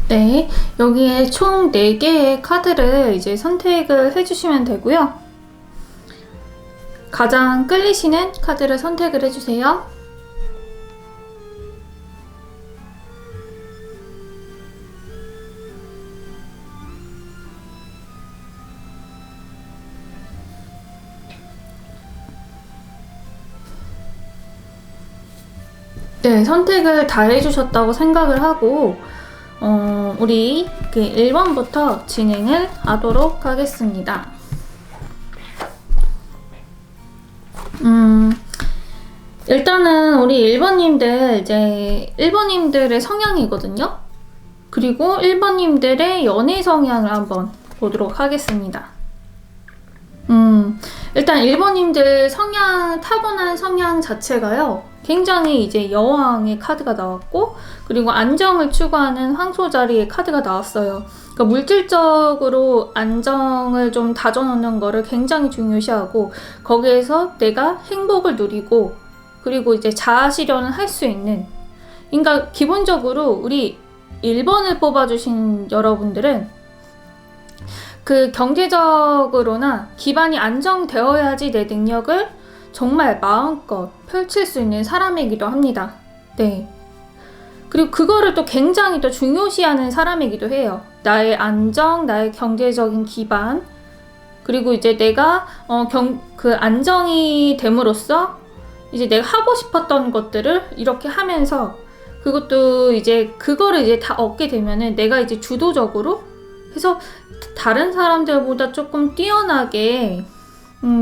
네, 여기에 총 4개의 카드를 이제 선택을 해주시면 되고요. 가장 끌리시는 카드를 선택을 해주세요. 네, 선택을 다 해주셨다고 생각을 하고 우리 1번부터 진행을 하도록 하겠습니다. 일단은 우리 1번님들 이제 1번님들의 성향이거든요. 그리고 1번님들의 연애 성향을 한번 보도록 하겠습니다. 일단 1번님들 성향, 타고난 성향 자체가요, 굉장히 이제 여왕의 카드가 나왔고, 그리고 안정을 추구하는 황소자리의 카드가 나왔어요. 그러니까 물질적으로 안정을 좀 다져놓는 거를 굉장히 중요시하고, 거기에서 내가 행복을 누리고, 그리고 이제 자아 실현을 할 수 있는, 그러니까 기본적으로 우리 1번을 뽑아주신 여러분들은 그 경제적으로나 기반이 안정되어야지 내 능력을 정말 마음껏 펼칠 수 있는 사람이기도 합니다. 네. 그리고 그거를 또 굉장히 또 중요시하는 사람이기도 해요. 나의 안정, 나의 경제적인 기반, 그리고 이제 내가 그 안정이 됨으로써 이제 내가 하고 싶었던 것들을 이렇게 하면서, 그것도 이제 그거를 이제 다 얻게 되면은 내가 이제 주도적으로 해서 다른 사람들보다 조금 뛰어나게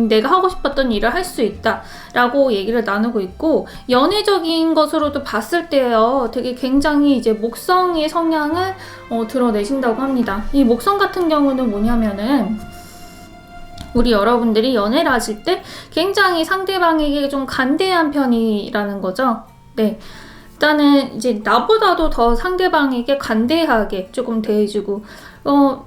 내가 하고 싶었던 일을 할 수 있다 라고 얘기를 나누고 있고, 연애적인 것으로도 봤을 때요, 되게 굉장히 이제 목성의 성향을 드러내신다고 합니다. 이 목성 같은 경우는 뭐냐면은, 우리 여러분들이 연애를 하실 때 굉장히 상대방에게 좀 간대한 편이라는 거죠. 네. 일단은 이제 나보다도 더 상대방에게 간대하게 조금 대해주고,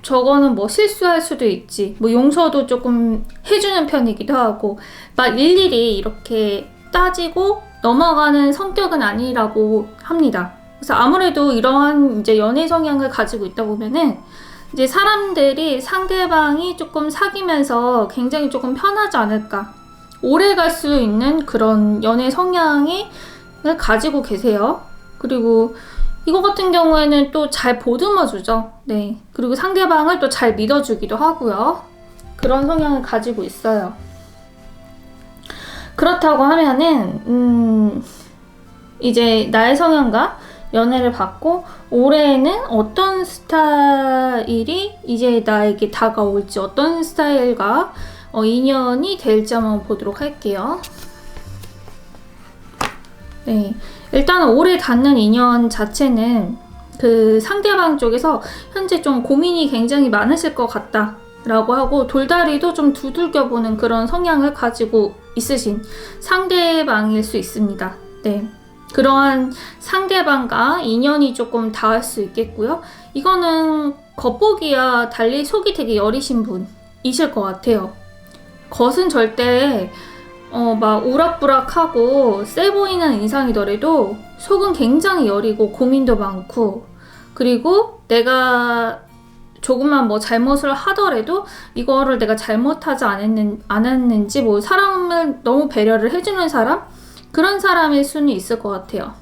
저거는 뭐 실수할 수도 있지, 뭐 용서도 조금 해주는 편이기도 하고, 막 일일이 이렇게 따지고 넘어가는 성격은 아니라고 합니다. 그래서 아무래도 이러한 이제 연애 성향을 가지고 있다 보면은 이제 사람들이 상대방이 조금 사귀면서 굉장히 조금 편하지 않을까, 오래 갈 수 있는 그런 연애 성향을 가지고 계세요. 그리고 이거 같은 경우에는 또 잘 보듬어 주죠. 네. 그리고 상대방을 또 잘 믿어주기도 하고요. 그런 성향을 가지고 있어요. 그렇다고 하면은 이제 나의 성향과 연애를 받고 올해에는 어떤 스타일이 이제 나에게 다가올지, 어떤 스타일과 인연이 될지 한번 보도록 할게요. 네. 일단은 올해 닿는 인연 자체는 그 상대방 쪽에서 현재 좀 고민이 굉장히 많으실 것 같다 라고 하고, 돌다리도 좀 두들겨보는 그런 성향을 가지고 있으신 상대방일 수 있습니다. 네. 그러한 상대방과 인연이 조금 닿을 수 있겠고요. 이거는 겉보기야 달리 속이 되게 여리신 분이실 것 같아요. 겉은 절대 막 우락부락하고 세 보이는 인상이더라도 속은 굉장히 여리고 고민도 많고, 그리고 내가 조금만 뭐 잘못을 하더라도 이거를 내가 잘못하지 않았는지, 뭐 사람을 너무 배려를 해주는 사람? 그런 사람일 수는 있을 것 같아요.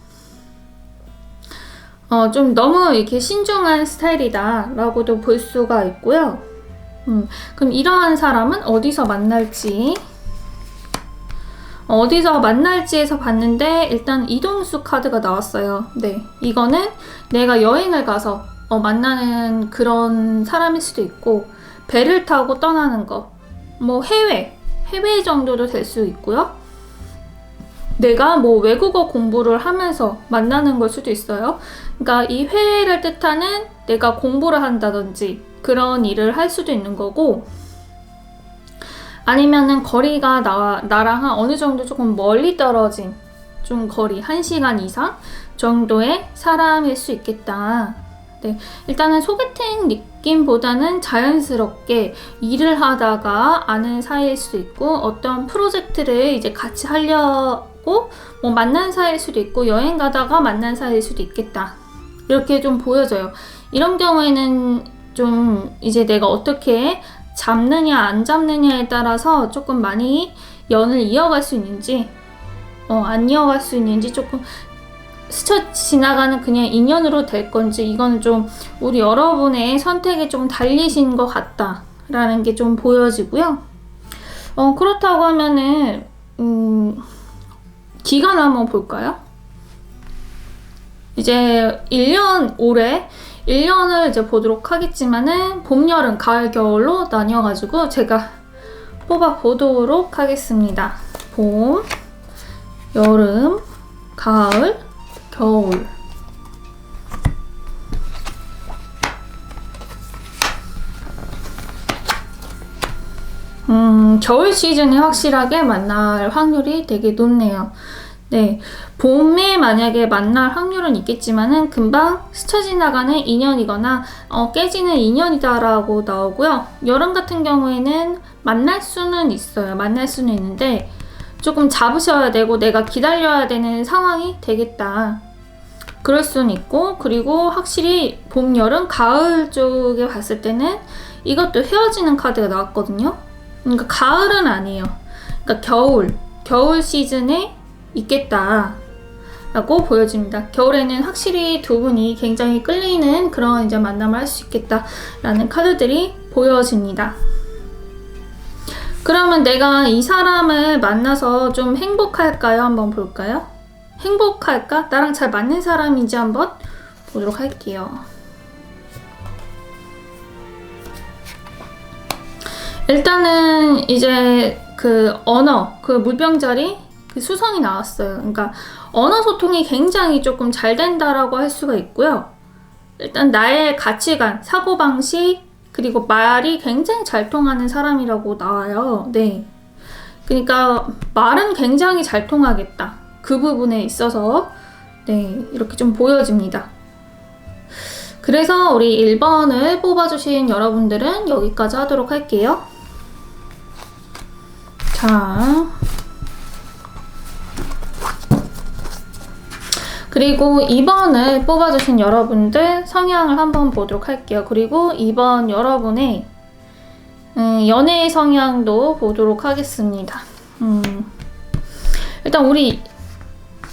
좀 너무 이렇게 신중한 스타일이다 라고도 볼 수가 있고요. 그럼 이러한 사람은 어디서 만날지에서 봤는데, 일단 이동수 카드가 나왔어요. 네, 이거는 내가 여행을 가서 만나는 그런 사람일 수도 있고, 배를 타고 떠나는 거, 뭐 해외 정도도 될 수 있고요. 내가 뭐 외국어 공부를 하면서 만나는 걸 수도 있어요. 그러니까 이 해외를 뜻하는 내가 공부를 한다든지 그런 일을 할 수도 있는 거고, 아니면은 거리가 나랑 한 어느 정도 조금 멀리 떨어진 좀 거리, 1시간 이상 정도의 사람일 수 있겠다. 네, 일단은 소개팅 느낌보다는 자연스럽게 일을 하다가 아는 사이일 수도 있고, 어떤 프로젝트를 이제 같이 하려고 뭐 만난 사이일 수도 있고, 여행 가다가 만난 사이일 수도 있겠다 이렇게 좀 보여져요. 이런 경우에는 좀 이제 내가 어떻게 잡느냐 안 잡느냐에 따라서 조금 많이 연을 이어갈 수 있는지 안 이어갈 수 있는지, 조금 스쳐 지나가는 그냥 인연으로 될 건지, 이거는 좀 우리 여러분의 선택에 좀 달리신 것 같다라는 게 좀 보여지고요. 그렇다고 하면은 기간 한번 볼까요? 이제 1년, 올해 1년을 이제 보도록 하겠지만은 봄, 여름, 가을, 겨울로 나뉘어가지고 제가 뽑아 보도록 하겠습니다. 봄, 여름, 가을, 겨울. 겨울 시즌에 확실하게 만날 확률이 되게 높네요. 네, 봄에 만약에 만날 확률은 있겠지만은 금방 스쳐 지나가는 인연이거나 깨지는 인연이다라고 나오고요. 여름 같은 경우에는 만날 수는 있어요. 만날 수는 있는데 조금 잡으셔야 되고 내가 기다려야 되는 상황이 되겠다. 그럴 수는 있고, 그리고 확실히 봄, 여름, 가을 쪽에 봤을 때는 이것도 헤어지는 카드가 나왔거든요. 그러니까 가을은 아니에요. 그러니까 겨울 시즌에 있겠다 라고 보여집니다. 겨울에는 확실히 두 분이 굉장히 끌리는 그런 이제 만남을 할 수 있겠다 라는 카드들이 보여집니다. 그러면 내가 이 사람을 만나서 좀 행복할까요? 한번 볼까요? 행복할까? 나랑 잘 맞는 사람인지 한번 보도록 할게요. 일단은 이제 그 언어, 그 물병자리, 그 수성이 나왔어요. 그러니까 언어 소통이 굉장히 조금 잘 된다라고 할 수가 있고요. 일단 나의 가치관, 사고방식, 그리고 말이 굉장히 잘 통하는 사람이라고 나와요. 네. 그러니까 말은 굉장히 잘 통하겠다. 그 부분에 있어서 네, 이렇게 좀 보여집니다. 그래서 우리 1번을 뽑아주신 여러분들은 여기까지 하도록 할게요. 자, 그리고 2번을 뽑아주신 여러분들 성향을 한번 보도록 할게요. 그리고 2번 여러분의 연애 성향도 보도록 하겠습니다. 일단 우리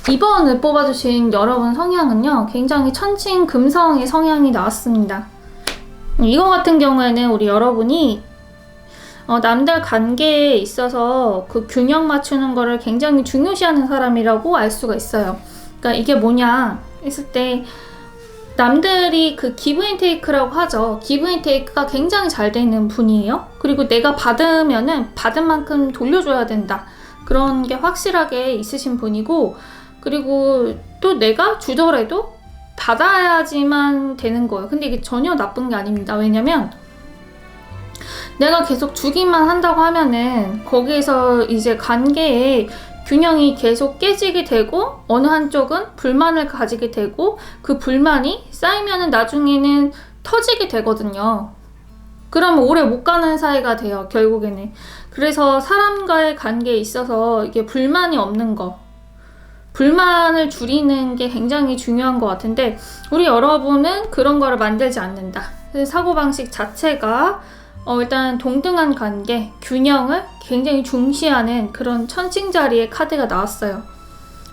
2번을 뽑아주신 여러분 성향은요, 굉장히 천칭 금성의 성향이 나왔습니다. 이거 같은 경우에는 우리 여러분이 남들 관계에 있어서 그 균형 맞추는 거를 굉장히 중요시하는 사람이라고 알 수가 있어요. 그러니까 이게 뭐냐 했을 때, 남들이 그 기브 앤 테이크라고 하죠. 기브 앤 테이크가 굉장히 잘 되는 분이에요. 그리고 내가 받으면은 받은 만큼 돌려줘야 된다. 그런 게 확실하게 있으신 분이고, 그리고 또 내가 주더라도 받아야지만 되는 거예요. 근데 이게 전혀 나쁜 게 아닙니다. 왜냐면 내가 계속 주기만 한다고 하면은 거기에서 이제 관계에 균형이 계속 깨지게 되고, 어느 한쪽은 불만을 가지게 되고, 그 불만이 쌓이면은 나중에는 터지게 되거든요. 그러면 오래 못 가는 사이가 돼요, 결국에는. 그래서 사람과의 관계에 있어서 이게 불만이 없는 거, 불만을 줄이는 게 굉장히 중요한 것 같은데, 우리 여러분은 그런 거를 만들지 않는다. 사고방식 자체가 일단 동등한 관계, 균형을 굉장히 중시하는 그런 천칭자리의 카드가 나왔어요.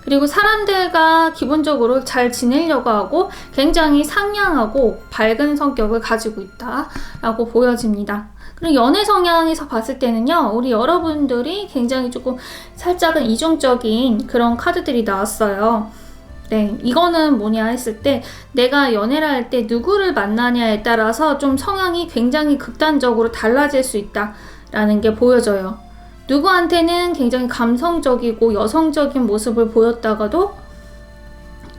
그리고 사람들과 기본적으로 잘 지내려고 하고 굉장히 상냥하고 밝은 성격을 가지고 있다라고 보여집니다. 그리고 연애 성향에서 봤을 때는요, 우리 여러분들이 굉장히 조금 살짝은 이중적인 그런 카드들이 나왔어요. 네, 이거는 뭐냐 했을 때, 내가 연애를 할 때 누구를 만나냐에 따라서 좀 성향이 굉장히 극단적으로 달라질 수 있다라는 게 보여져요. 누구한테는 굉장히 감성적이고 여성적인 모습을 보였다가도,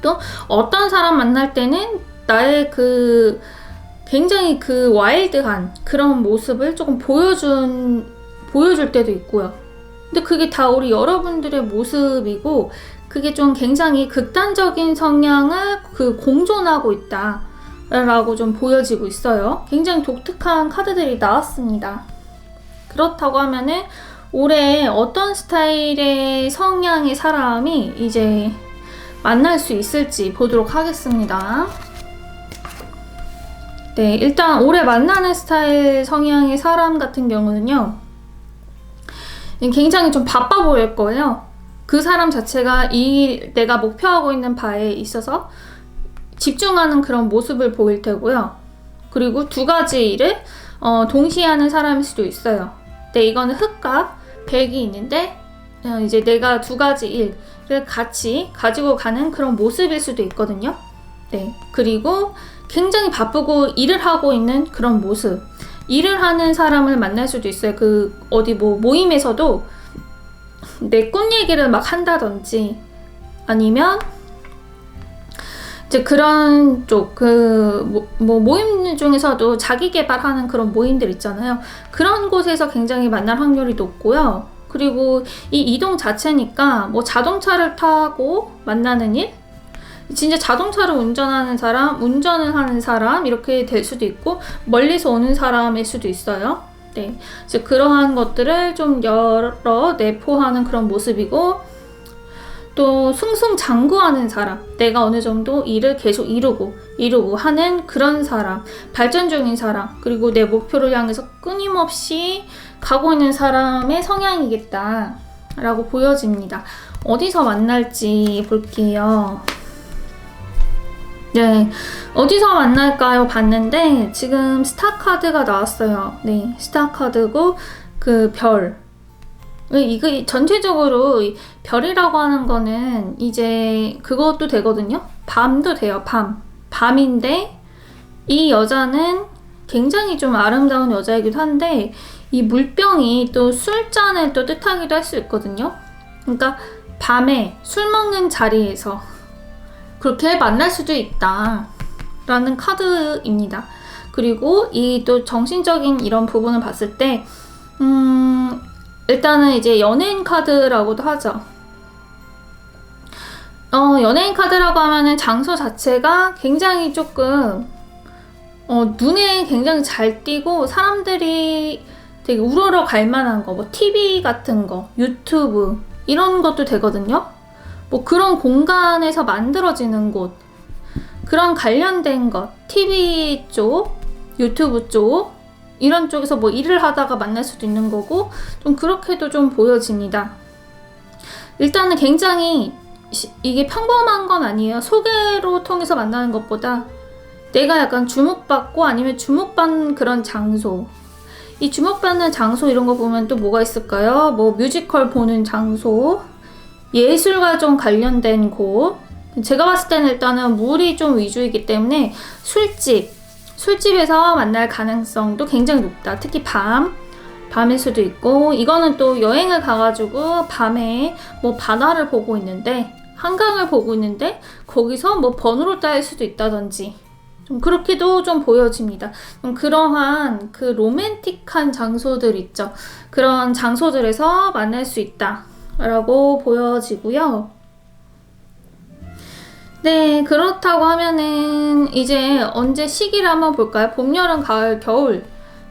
또 어떤 사람 만날 때는 나의 그 굉장히 그 와일드한 그런 모습을 조금 보여줄 때도 있고요. 근데 그게 다 우리 여러분들의 모습이고, 그게 좀 굉장히 극단적인 성향을 공존하고 있다라고 좀 보여지고 있어요. 굉장히 독특한 카드들이 나왔습니다. 그렇다고 하면은 올해 어떤 스타일의 성향의 사람이 이제 만날 수 있을지 보도록 하겠습니다. 네, 일단 오래 만나는 스타일 성향의 사람 같은 경우는요, 굉장히 좀 바빠 보일 거예요. 그 사람 자체가 내가 목표하고 있는 바에 있어서 집중하는 그런 모습을 보일 테고요. 그리고 두 가지 일을 동시에 하는 사람일 수도 있어요. 네, 이거는 흑과 백이 있는데 이제 내가 두 가지 일을 같이 가지고 가는 그런 모습일 수도 있거든요. 네, 그리고 굉장히 바쁘고 일을 하고 있는 그런 모습, 일을 하는 사람을 만날 수도 있어요. 어디 모임에서도 내 꿈 얘기를 막 한다든지, 아니면 이제 그런 쪽 모임 중에서도 자기 개발하는 그런 모임들 있잖아요. 그런 곳에서 굉장히 만날 확률이 높고요. 그리고 이 이동 자체니까 자동차를 타고 만나는 일, 진짜 자동차를 운전을 하는 사람 이렇게 될 수도 있고, 멀리서 오는 사람일 수도 있어요. 네, 이제 그러한 것들을 좀 여러 내포하는 그런 모습이고, 또 승승장구하는 사람, 내가 어느 정도 일을 계속 이루고 하는 그런 사람, 발전 중인 사람, 그리고 내 목표를 향해서 끊임없이 가고 있는 사람의 성향이겠다 라고 보여집니다. 어디서 만날지 볼게요. 네, 어디서 만날까요? 봤는데 지금 스타 카드가 나왔어요. 네, 스타 카드고 그 별. 이거 전체적으로 별이라고 하는 거는 이제 그것도 되거든요. 밤도 돼요. 밤인데 이 여자는 굉장히 좀 아름다운 여자이기도 한데, 이 물병이 또 술잔을 또 뜻하기도 할 수 있거든요. 그러니까 밤에 술 먹는 자리에서 그렇게 만날 수도 있다 라는 카드입니다. 그리고 이 또 정신적인 이런 부분을 봤을 때 일단은 이제 연예인 카드라고도 하죠. 연예인 카드라고 하면은 장소 자체가 굉장히 조금 눈에 굉장히 잘 띄고 사람들이 되게 우러러 갈 만한 거, TV 같은 거, 유튜브 이런 것도 되거든요. 그런 공간에서 만들어지는 곳, 그런 관련된 것, TV 쪽, 유튜브 쪽, 이런 쪽에서 일을 하다가 만날 수도 있는 거고, 좀 그렇게도 좀 보여집니다. 일단은 굉장히 이게 평범한 건 아니에요. 소개로 통해서 만나는 것보다 내가 약간 주목받고 아니면 주목받는 그런 장소, 이 주목받는 장소 이런 거 보면 또 뭐가 있을까요? 뮤지컬 보는 장소, 예술과 좀 관련된 곳. 제가 봤을 때는 일단은 물이 좀 위주이기 때문에 술집에서 만날 가능성도 굉장히 높다. 특히 밤일 수도 있고, 이거는 또 여행을 가가지고 밤에 바다를 보고 있는데, 한강을 보고 있는데 거기서 번호를 따일 수도 있다든지, 좀 그렇게도 좀 보여집니다. 좀 그러한 그 로맨틱한 장소들 있죠. 그런 장소들에서 만날 수 있다 라고 보여지고요. 네, 그렇다고 하면은 이제 언제 시기를 한번 볼까요? 봄, 여름, 가을, 겨울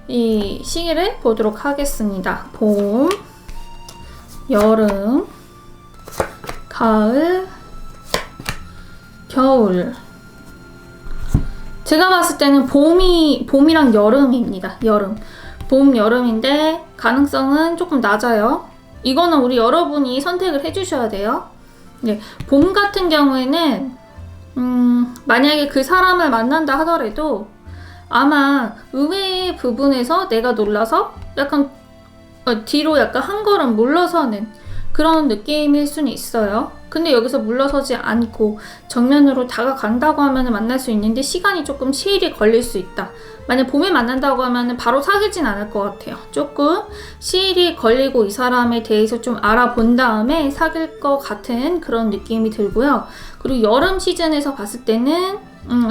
이 시기를 보도록 하겠습니다. 봄, 여름, 가을, 겨울. 제가 봤을 때는 봄이랑 여름입니다. 봄, 여름인데 가능성은 조금 낮아요. 이거는 우리 여러분이 선택을 해주셔야 돼요. 네, 봄 같은 경우에는 만약에 그 사람을 만난다 하더라도 아마 의외의 부분에서 내가 놀라서 약간 뒤로 약간 한 걸음 물러서는 그런 느낌일 수는 있어요. 근데 여기서 물러서지 않고 정면으로 다가간다고 하면 만날 수 있는데 시간이 조금 시일이 걸릴 수 있다. 만약 봄에 만난다고 하면 바로 사귀진 않을 것 같아요. 조금 시일이 걸리고 이 사람에 대해서 좀 알아본 다음에 사귈 것 같은 그런 느낌이 들고요. 그리고 여름 시즌에서 봤을 때는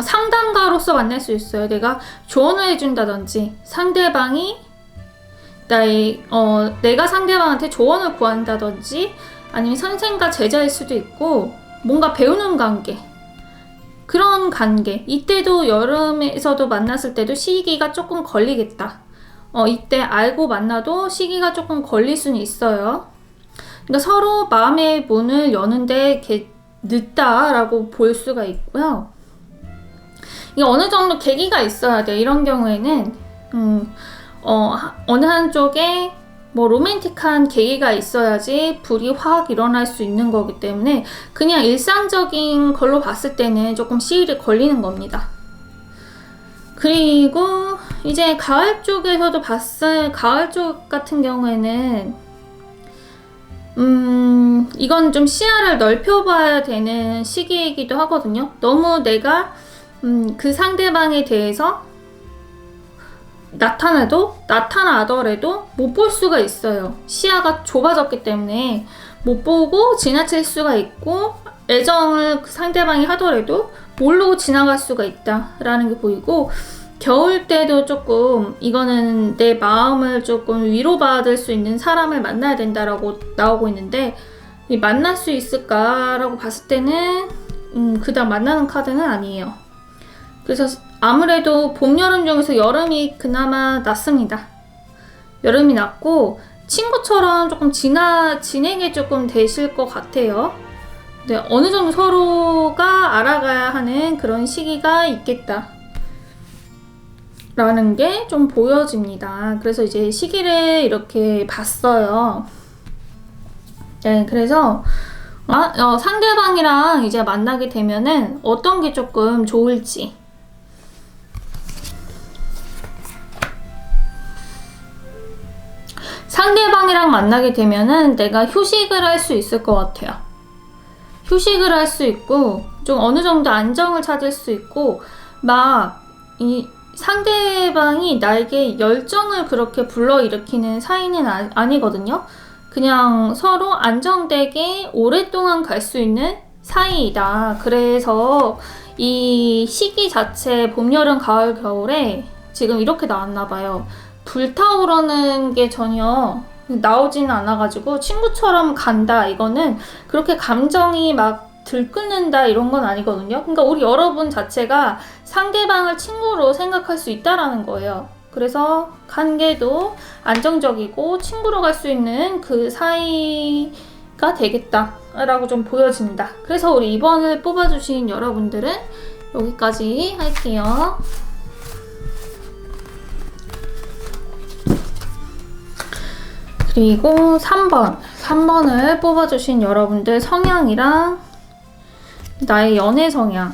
상담가로서 만날 수 있어요. 내가 조언을 해준다든지, 상대방이 내가 상대방한테 조언을 구한다든지, 아니면 선생과 제자일 수도 있고, 뭔가 배우는 관계, 그런 관계. 이때도 여름에서도 만났을 때도 시기가 조금 걸리겠다. 이때 알고 만나도 시기가 조금 걸릴 수는 있어요. 그러니까 서로 마음의 문을 여는데 늦다라고 볼 수가 있고요. 이게 어느 정도 계기가 있어야 돼. 이런 경우에는 어느 한쪽에 뭐 로맨틱한 계기가 있어야지 불이 확 일어날 수 있는 거기 때문에 그냥 일상적인 걸로 봤을 때는 조금 시일이 걸리는 겁니다. 그리고 이제 가을 쪽에서도 가을 쪽 같은 경우에는 이건 좀 시야를 넓혀봐야 되는 시기이기도 하거든요. 너무 내가 그 상대방에 대해서 나타나더라도 못 볼 수가 있어요. 시야가 좁아졌기 때문에 못 보고 지나칠 수가 있고, 애정을 그 상대방이 하더라도 모르고 지나갈 수가 있다라는 게 보이고, 겨울 때도 조금 이거는 내 마음을 조금 위로받을 수 있는 사람을 만나야 된다라고 나오고 있는데, 만날 수 있을까라고 봤을 때는 그닥 만나는 카드는 아니에요. 그래서 아무래도 봄, 여름 중에서 여름이 그나마 낫습니다. 여름이 낫고 친구처럼 조금 진행이 조금 되실 것 같아요. 네, 어느 정도 서로가 알아가야 하는 그런 시기가 있겠다 라는 게 좀 보여집니다. 그래서 이제 시기를 이렇게 봤어요. 네, 그래서 상대방이랑 이제 만나게 되면은 어떤 게 조금 좋을지. 상대방이랑 만나게 되면은 내가 휴식을 할 수 있을 것 같아요. 휴식을 할 수 있고, 좀 어느 정도 안정을 찾을 수 있고, 막 이 상대방이 나에게 열정을 그렇게 불러일으키는 사이는 아니거든요. 그냥 서로 안정되게 오랫동안 갈 수 있는 사이이다. 그래서 이 시기 자체 봄, 여름, 가을, 겨울에 지금 이렇게 나왔나 봐요. 불타오르는 게 전혀 나오지는 않아가지고 친구처럼 간다. 이거는 그렇게 감정이 막 들끓는다 이런 건 아니거든요. 그러니까 우리 여러분 자체가 상대방을 친구로 생각할 수 있다라는 거예요. 그래서 관계도 안정적이고 친구로 갈 수 있는 그 사이가 되겠다라고 좀 보여집니다. 그래서 우리 2번을 뽑아주신 여러분들은 여기까지 할게요. 그리고 3번을 뽑아주신 여러분들 성향이랑 나의 연애 성향,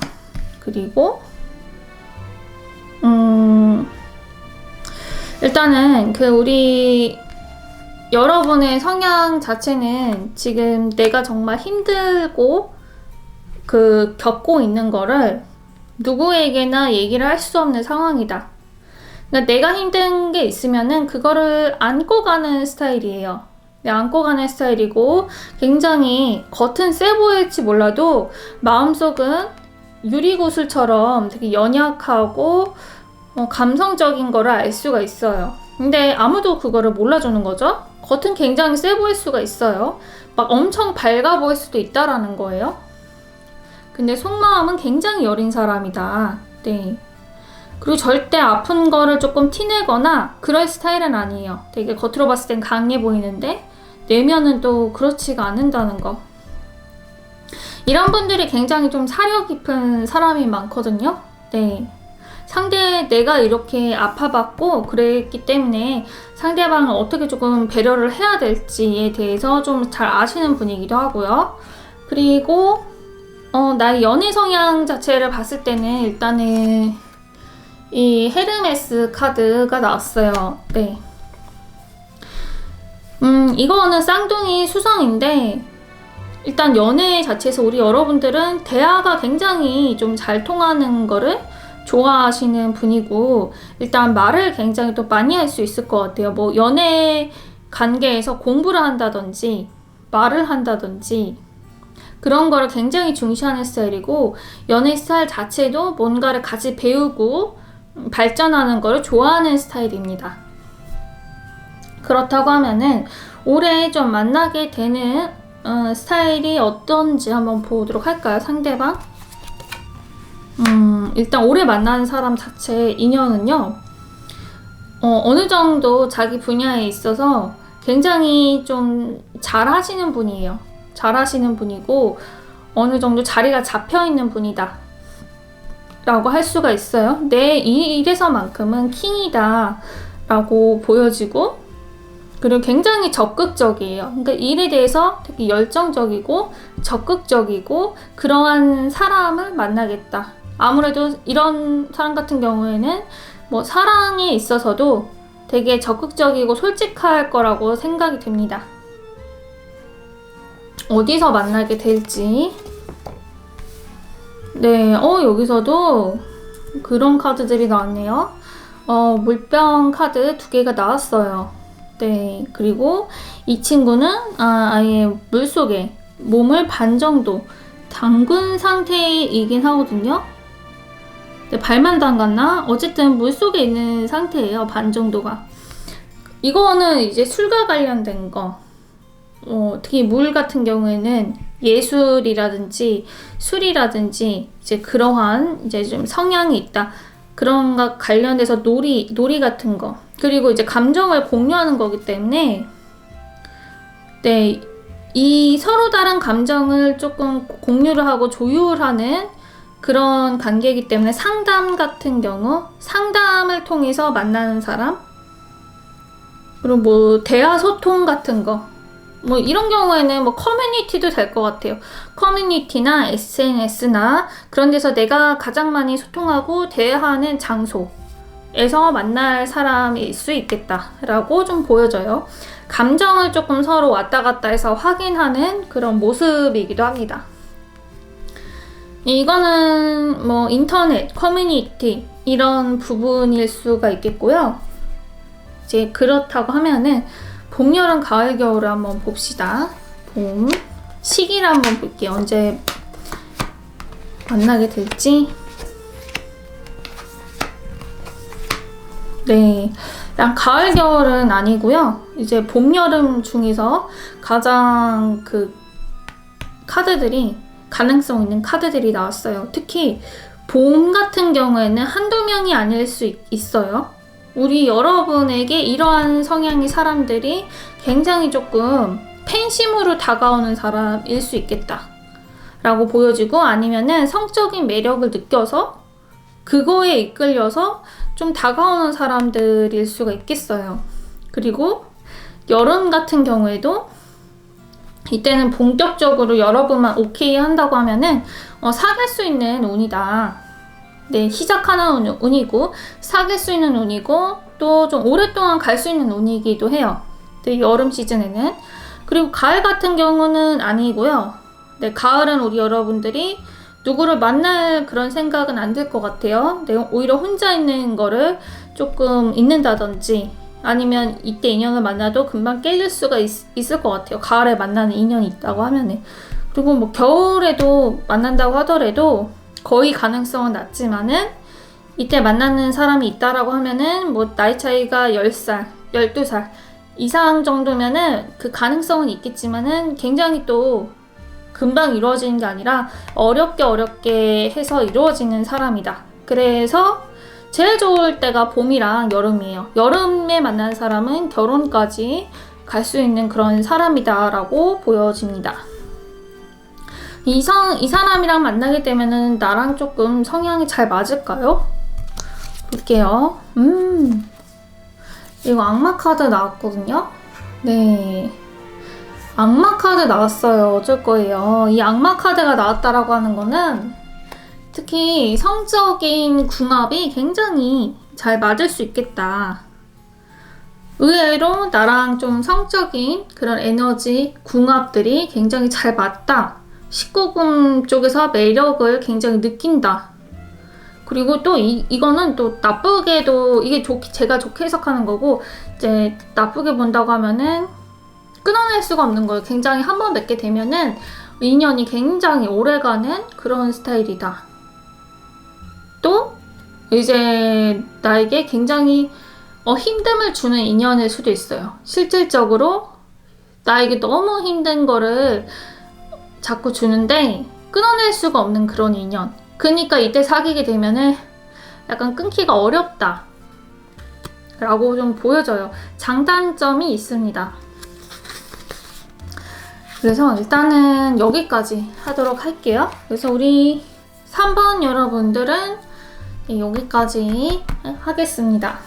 그리고 일단은 우리 여러분의 성향 자체는 지금 내가 정말 힘들고 겪고 있는 거를 누구에게나 얘기를 할 수 없는 상황이다. 그러니까 내가 힘든 게 있으면은 그거를 안고 가는 스타일이에요. 안고 가는 스타일이고, 굉장히 겉은 세 보일지 몰라도 마음속은 유리구슬처럼 되게 연약하고 감성적인 거를 알 수가 있어요. 근데 아무도 그거를 몰라주는 거죠. 겉은 굉장히 세 보일 수가 있어요. 막 엄청 밝아 보일 수도 있다라는 거예요. 근데 속마음은 굉장히 여린 사람이다. 네. 그리고 절대 아픈 거를 조금 티내거나 그럴 스타일은 아니에요. 되게 겉으로 봤을 땐 강해 보이는데 내면은 또 그렇지가 않는다는 거. 이런 분들이 굉장히 좀 사려 깊은 사람이 많거든요. 네. 내가 이렇게 아파봤고 그랬기 때문에 상대방을 어떻게 조금 배려를 해야 될지에 대해서 좀 잘 아시는 분이기도 하고요. 그리고 나의 연애 성향 자체를 봤을 때는 일단은 이 헤르메스 카드가 나왔어요. 네. 이거는 쌍둥이 수성인데, 일단 연애 자체에서 우리 여러분들은 대화가 굉장히 좀 잘 통하는 거를 좋아하시는 분이고, 일단 말을 굉장히 또 많이 할 수 있을 것 같아요. 뭐 연애 관계에서 공부를 한다든지 말을 한다든지 그런 거를 굉장히 중시하는 스타일이고, 연애 스타일 자체도 뭔가를 같이 배우고 발전하는 거를 좋아하는 스타일입니다. 그렇다고 하면은 올해 좀 만나게 되는 스타일이 어떤지 한번 보도록 할까요? 상대방? 일단 올해 만나는 사람 자체 인연은요, 어느 정도 자기 분야에 있어서 굉장히 좀 잘하시는 분이에요. 잘하시는 분이고 어느 정도 자리가 잡혀 있는 분이다 라고 할 수가 있어요. 내 이 일에서만큼은 킹이다 라고 보여지고, 그리고 굉장히 적극적이에요. 그러니까 일에 대해서 되게 열정적이고 적극적이고 그러한 사람을 만나겠다. 아무래도 이런 사람 같은 경우에는 뭐 사랑에 있어서도 되게 적극적이고 솔직할 거라고 생각이 됩니다. 어디서 만나게 될지. 네, 여기서도 그런 카드들이 나왔네요. 물병 카드 2개가 나왔어요. 네, 그리고 이 친구는 아예 물속에 몸을 반 정도 담근 상태이긴 하거든요. 네, 발만 담갔나? 어쨌든 물속에 있는 상태예요. 반 정도가. 이거는 이제 술과 관련된 거. 특히 물 같은 경우에는 예술이라든지 술이라든지 이제 그러한 이제 좀 성향이 있다. 그런 것 관련돼서 놀이 같은 거. 그리고 이제 감정을 공유하는 거기 때문에, 네, 이 서로 다른 감정을 조금 공유를 하고 조율하는 그런 관계이기 때문에 상담 같은 경우, 상담을 통해서 만나는 사람, 그리고 뭐 대화 소통 같은 거, 뭐 이런 경우에는 뭐 커뮤니티도 될 것 같아요. 커뮤니티나 SNS나 그런 데서 내가 가장 많이 소통하고 대화하는 장소에서 만날 사람일 수 있겠다라고 좀 보여져요. 감정을 조금 서로 왔다 갔다 해서 확인하는 그런 모습이기도 합니다. 이거는 뭐 인터넷, 커뮤니티 이런 부분일 수가 있겠고요. 이제 그렇다고 하면은 봄, 여름, 가을, 겨울을 한번 봅시다. 봄, 시기를 한번 볼게요. 언제 만나게 될지. 네, 그냥 가을, 겨울은 아니고요. 이제 봄, 여름 중에서 가장 그 카드들이, 가능성 있는 카드들이 나왔어요. 특히 봄 같은 경우에는 한두 명이 아닐 수 있어요. 우리 여러분에게 이러한 성향의 사람들이 굉장히 조금 팬심으로 다가오는 사람일 수 있겠다 라고 보여지고, 아니면은 성적인 매력을 느껴서 그거에 이끌려서 좀 다가오는 사람들일 수가 있겠어요. 그리고 여름 같은 경우에도 이때는 본격적으로 여러분만 오케이 한다고 하면은 사귈 수 있는 운이다. 네, 시작하는 운이고 사귈 수 있는 운이고 또 좀 오랫동안 갈 수 있는 운이기도 해요. 네, 여름 시즌에는. 그리고 가을 같은 경우는 아니고요. 네, 가을은 우리 여러분들이 누구를 만날 그런 생각은 안 들 것 같아요. 네, 오히려 혼자 있는 거를 조금 잊는다든지 아니면 이때 인연을 만나도 금방 깨질 수가 있을 것 같아요. 가을에 만나는 인연이 있다고 하면은. 그리고 뭐 겨울에도 만난다고 하더라도 거의 가능성은 낮지만은 이때 만나는 사람이 있다라고 하면은 뭐 나이 차이가 10살, 12살 이상 정도면은 그 가능성은 있겠지만은 굉장히 또 금방 이루어지는 게 아니라 어렵게 해서 이루어지는 사람이다. 그래서 제일 좋을 때가 봄이랑 여름이에요. 여름에 만난 사람은 결혼까지 갈 수 있는 그런 사람이다 라고 보여집니다. 이 사람이랑 만나게 되면은 나랑 조금 성향이 잘 맞을까요? 볼게요. 이거 악마 카드 나왔거든요. 네, 악마 카드 나왔어요. 어쩔 거예요. 이 악마 카드가 나왔다라고 하는 거는 특히 성적인 궁합이 굉장히 잘 맞을 수 있겠다. 의외로 나랑 좀 성적인 그런 에너지 궁합들이 굉장히 잘 맞다. 19금 쪽에서 매력을 굉장히 느낀다. 그리고 또 이거는 또 나쁘게도 이게 제가 좋게 해석하는 거고, 이제 나쁘게 본다고 하면은 끊어낼 수가 없는 거예요. 굉장히 한번 맺게 되면은 인연이 굉장히 오래가는 그런 스타일이다. 또 이제 나에게 굉장히 힘듦을 주는 인연일 수도 있어요. 실질적으로 나에게 너무 힘든 거를 자꾸 주는데 끊어낼 수가 없는 그런 인연. 그러니까 이때 사귀게 되면은 약간 끊기가 어렵다 라고 좀 보여져요. 장단점이 있습니다. 그래서 일단은 여기까지 하도록 할게요. 그래서 우리 3번 여러분들은 네, 여기까지 하겠습니다.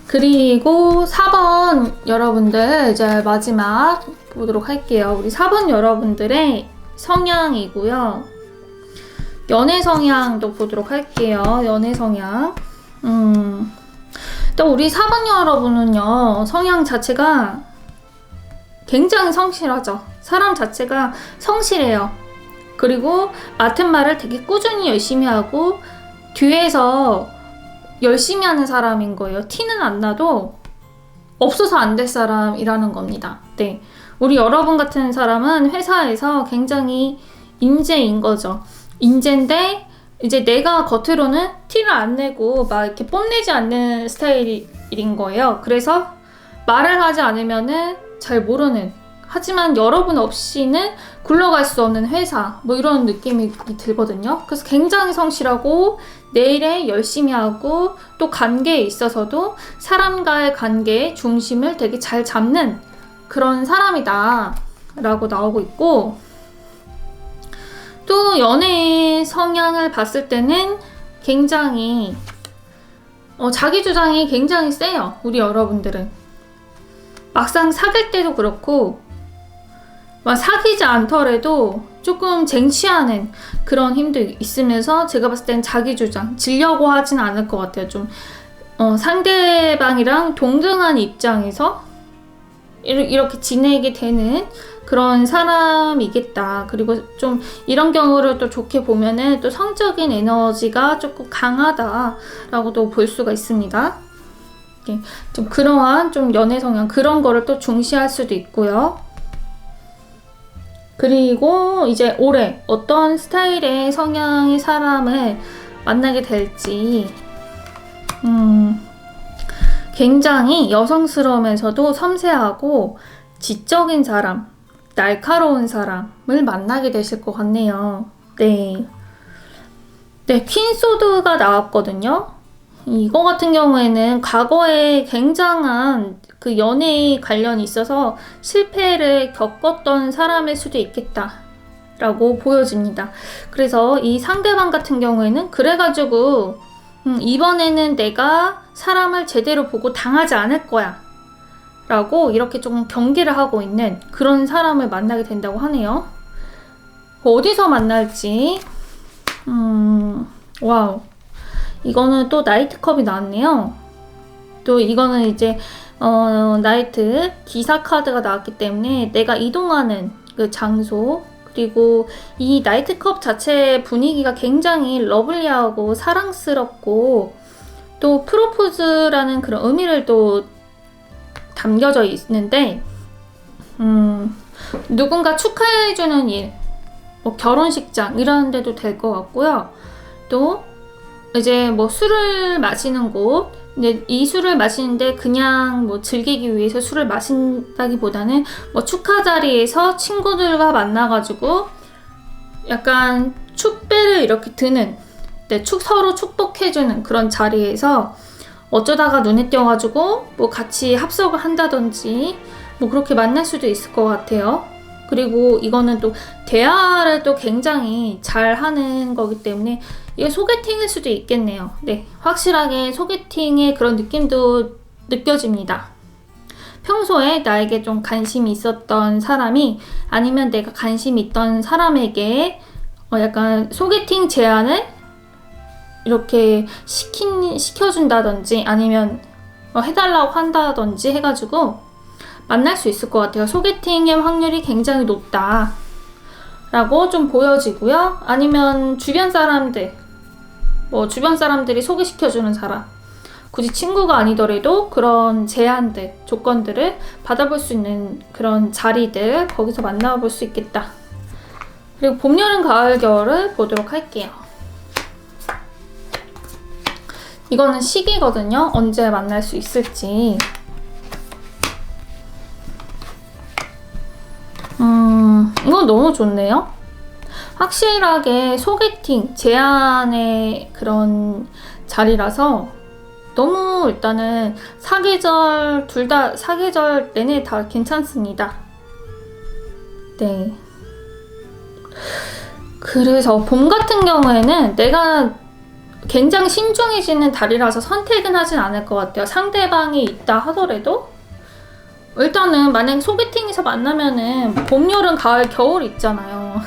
그리고 4번 여러분들 이제 마지막 보도록 할게요. 우리 4번 여러분들의 성향이고요. 연애 성향도 보도록 할게요. 연애 성향. 또 우리 4번 여러분은요, 성향 자체가 굉장히 성실하죠. 사람 자체가 성실해요. 그리고 맡은 말을 되게 꾸준히 열심히 하고 뒤에서 열심히 하는 사람인 거예요. 티는 안 나도 없어서 안 될 사람이라는 겁니다. 네. 우리 여러분 같은 사람은 회사에서 굉장히 인재인 거죠. 인재인데 이제 내가 겉으로는 티를 안 내고 막 이렇게 뽐내지 않는 스타일인 거예요. 그래서 말을 하지 않으면은 잘 모르는, 하지만 여러분 없이는 굴러갈 수 없는 회사, 뭐 이런 느낌이 들거든요. 그래서 굉장히 성실하고 내 일에 열심히 하고 또 관계에 있어서도 사람과의 관계의 중심을 되게 잘 잡는 그런 사람이다 라고 나오고 있고, 또 연애 성향을 봤을 때는 굉장히 자기 주장이 굉장히 세요. 우리 여러분들은 막상 사귈 때도 그렇고 막 사귀지 않더라도 조금 쟁취하는 그런 힘도 있으면서 제가 봤을 땐 자기 주장, 지려고 하진 않을 것 같아요. 좀 상대방이랑 동등한 입장에서 이렇게 지내게 되는 그런 사람이겠다. 그리고 좀 이런 경우를 또 좋게 보면은 또 성적인 에너지가 조금 강하다라고도 볼 수가 있습니다. 좀 그러한 좀 연애 성향 그런 거를 또 중시할 수도 있고요. 그리고 이제 올해 어떤 스타일의 성향의 사람을 만나게 될지, 굉장히 여성스러우면서도 섬세하고 지적인 사람, 날카로운 사람을 만나게 되실 것 같네요. 네. 네, 퀸소드가 나왔거든요. 이거 같은 경우에는 과거에 굉장한 그 연애 관련이 있어서 실패를 겪었던 사람일 수도 있겠다 라고 보여집니다. 그래서 이 상대방 같은 경우에는 그래가지고 이번에는 내가 사람을 제대로 보고 당하지 않을 거야 라고 이렇게 좀 경계를 하고 있는 그런 사람을 만나게 된다고 하네요. 어디서 만날지, 와우, 이거는 또 나이트컵이 나왔네요. 또 이거는 이제 나이트 기사 카드가 나왔기 때문에 내가 이동하는 그 장소, 그리고 이 나이트컵 자체의 분위기가 굉장히 러블리하고 사랑스럽고 또 프로포즈라는 그런 의미를 또 담겨져 있는데, 누군가 축하해주는 일, 뭐 결혼식장 이런 데도 될 것 같고요. 또 이제 뭐 술을 마시는 곳, 근데 이 술을 마시는데 그냥 뭐 즐기기 위해서 술을 마신다기보다는 뭐 축하 자리에서 친구들과 만나가지고 약간 축배를 이렇게 드는, 서로 축복해주는 그런 자리에서 어쩌다가 눈에 띄어가지고 뭐 같이 합석을 한다든지 뭐 그렇게 만날 수도 있을 것 같아요. 그리고 이거는 또 대화를 또 굉장히 잘 하는 거기 때문에 이게 소개팅일 수도 있겠네요. 네, 확실하게 소개팅의 그런 느낌도 느껴집니다. 평소에 나에게 좀 관심이 있었던 사람이 아니면 내가 관심 있던 사람에게 약간 소개팅 제안을 이렇게 시켜준다든지 아니면 해달라고 한다든지 해가지고 만날 수 있을 것 같아요. 소개팅의 확률이 굉장히 높다 라고 좀 보여지고요. 아니면 주변 사람들, 뭐 주변 사람들이 소개시켜주는 사람, 굳이 친구가 아니더라도 그런 제안들, 조건들을 받아볼 수 있는 그런 자리들, 거기서 만나볼 수 있겠다. 그리고 봄, 여름, 가을, 겨울을 보도록 할게요. 이거는 시기거든요. 언제 만날 수 있을지. 이건 너무 좋네요. 확실하게 소개팅, 제안의 그런 자리라서 너무 일단은 사계절, 둘 다 사계절 내내 다 괜찮습니다. 네. 그래서 봄 같은 경우에는 내가 굉장히 신중해지는 달이라서 선택은 하진 않을 것 같아요. 상대방이 있다 하더라도 일단은 만약에 소개팅에서 만나면은 봄, 여름, 가을, 겨울 있잖아요.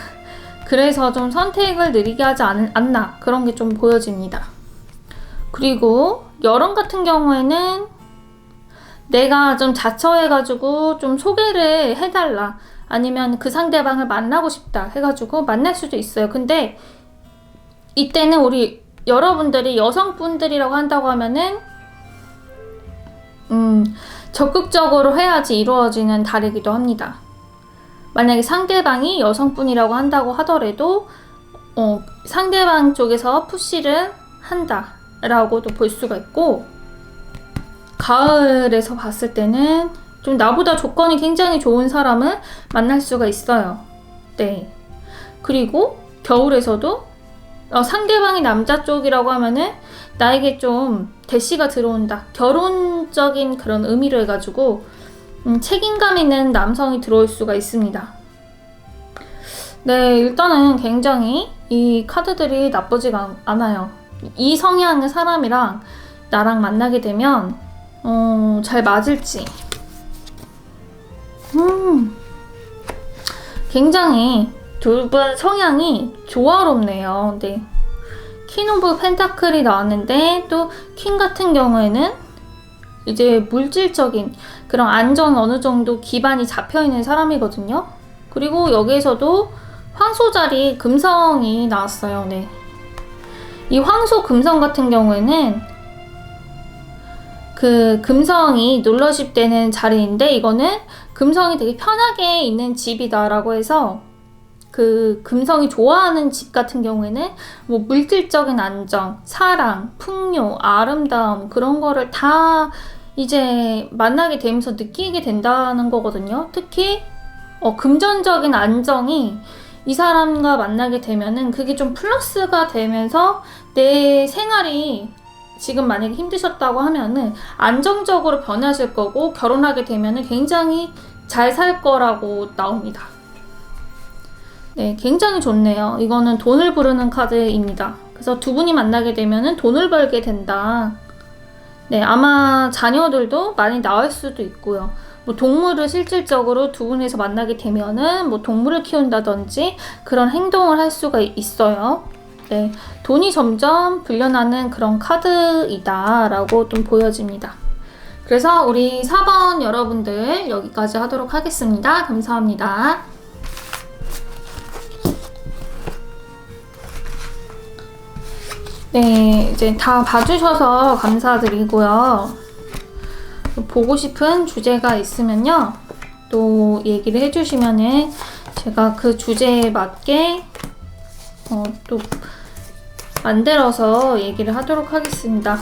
그래서 좀 선택을 느리게 하지 않나 그런 게 좀 보여집니다. 그리고 여름 같은 경우에는 내가 좀 자처해가지고 좀 소개를 해달라, 아니면 그 상대방을 만나고 싶다 해가지고 만날 수도 있어요. 근데 이때는 우리 여러분들이 여성분들이라고 한다고 하면은 적극적으로 해야지 이루어지는 달이기도 합니다. 만약에 상대방이 여성분이라고 한다고 하더라도 상대방 쪽에서 푸시를 한다 라고도 볼 수가 있고, 가을에서 봤을 때는 좀 나보다 조건이 굉장히 좋은 사람을 만날 수가 있어요. 네. 그리고 겨울에서도 상대방이 남자 쪽이라고 하면은 나에게 좀 대시가 들어온다, 결혼적인 그런 의미로 해가지고 책임감 있는 남성이 들어올 수가 있습니다. 네, 일단은 굉장히 이 카드들이 나쁘지가 않아요. 이 성향의 사람이랑 나랑 만나게 되면 잘 맞을지. 굉장히 두 분 성향이 조화롭네요. 네. 퀸 오브 펜타클이 나왔는데, 또 퀸 같은 경우에는 이제 물질적인 그런 안정 어느 정도 기반이 잡혀있는 사람이거든요. 그리고 여기에서도 황소 자리 금성이 나왔어요. 네. 이 황소 금성 같은 경우에는 그 금성이 룰러십 되는 자리인데, 이거는 금성이 되게 편하게 있는 집이다라고 해서 그 금성이 좋아하는 집 같은 경우에는 뭐 물질적인 안정, 사랑, 풍요, 아름다움 그런 거를 다 이제 만나게 되면서 느끼게 된다는 거거든요. 특히 금전적인 안정이 이 사람과 만나게 되면은 그게 좀 플러스가 되면서 내 생활이 지금 만약에 힘드셨다고 하면은 안정적으로 변하실 거고, 결혼하게 되면은 굉장히 잘 살 거라고 나옵니다. 네, 굉장히 좋네요. 이거는 돈을 부르는 카드입니다. 그래서 두 분이 만나게 되면은 돈을 벌게 된다. 네, 아마 자녀들도 많이 나올 수도 있고요. 뭐 동물을 실질적으로 두 분에서 만나게 되면은 뭐 동물을 키운다든지 그런 행동을 할 수가 있어요. 네, 돈이 점점 불려나는 그런 카드이다 라고 좀 보여집니다. 그래서 우리 4번 여러분들 여기까지 하도록 하겠습니다. 감사합니다. 네, 이제 다 봐주셔서 감사드리고요. 보고 싶은 주제가 있으면요, 또 얘기를 해주시면은 제가 그 주제에 맞게 또 만들어서 얘기를 하도록 하겠습니다.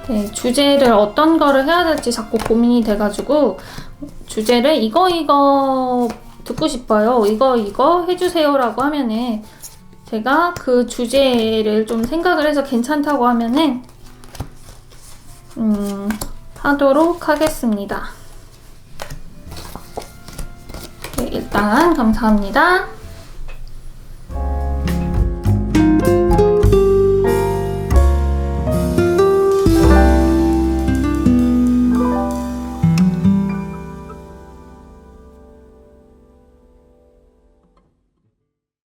네, 주제를 어떤 거를 해야 될지 자꾸 고민이 돼가지고 주제를 이거 듣고 싶어요, 이거 해주세요 라고 하면은 제가 그 주제를 좀 생각을 해서 괜찮다고 하면은 하도록 하겠습니다. 네, 일단 감사합니다.